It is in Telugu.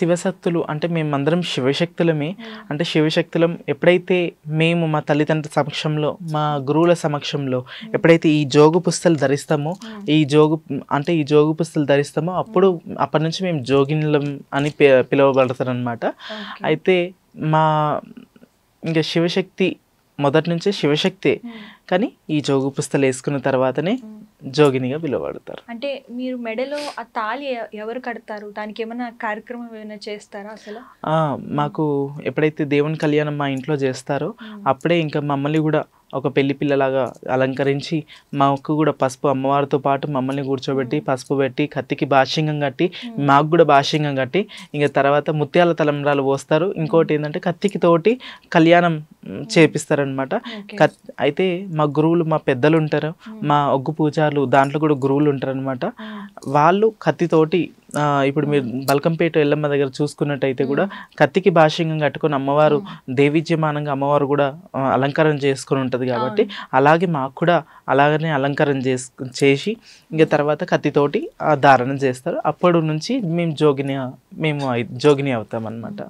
శివశక్తులు అంటే మేమందరం శివశక్తులమే. అంటే శివశక్తులం ఎప్పుడైతే మేము మా తల్లిదండ్రుల సమక్షంలో, మా గురువుల సమక్షంలో ఎప్పుడైతే ఈ జోగు పుస్తలు ధరిస్తామో, ఈ జోగు పుస్తలు ధరిస్తామో అప్పటి నుంచి మేము జోగినులం అని పిలువబడతారనమాట. అయితే మా ఇంకా శివశక్తి మొదటి నుంచే శివశక్తే, కానీ ఈ జోగు పుస్తలు వేసుకున్న తర్వాతనే జోగినిగా పిలువబడతారు. అంటే మీరు మెడలో ఆ తాళి ఎవరు కడతారు? దానికి ఏమైనా కార్యక్రమం ఏమైనా చేస్తారా అసలు? మాకు ఎప్పుడైతే దేవుని కళ్యాణం మా ఇంట్లో చేస్తారో అప్పుడే ఇంకా మమ్మల్ని కూడా ఒక పెళ్లి పిల్లలాగా అలంకరించి మాకు కూడా పసుపు, అమ్మవారితో పాటు మమ్మల్ని కూర్చోబెట్టి పసుపు పెట్టి కత్తికి భాష్యంగం కట్టి మాకు కూడా భాష్యంగం కట్టి ఇంకా తర్వాత ముత్యాల తలంబ్రాలు పోస్తారు. ఇంకోటి ఏంటంటే కత్తికి తోటి కళ్యాణం చేపిస్తారనమాట. అయితే మా గురువులు, మా పెద్దలు ఉంటారు, మా ఒగ్గు పూజారులు, దాంట్లో కూడా గురువులు ఉంటారు అనమాట. వాళ్ళు కత్తితోటి ఇప్పుడు మీరు బల్కంపేట ఎల్లమ్మ దగ్గర చూసుకున్నట్టయితే కూడా కత్తికి భాష్యంగం కట్టుకొని అమ్మవారు దేవిజ్యమానంగా అమ్మవారు కూడా అలంకరణ చేసుకొని ఉంటుంది కాబట్టి అలాగే మాకు కూడా అలాగనే అలంకరణ చేసి ఇంకా తర్వాత కత్తితోటి ధారణ చేస్తారు. అప్పటి నుంచి మేము జోగిని అవుతాం అన్నమాట.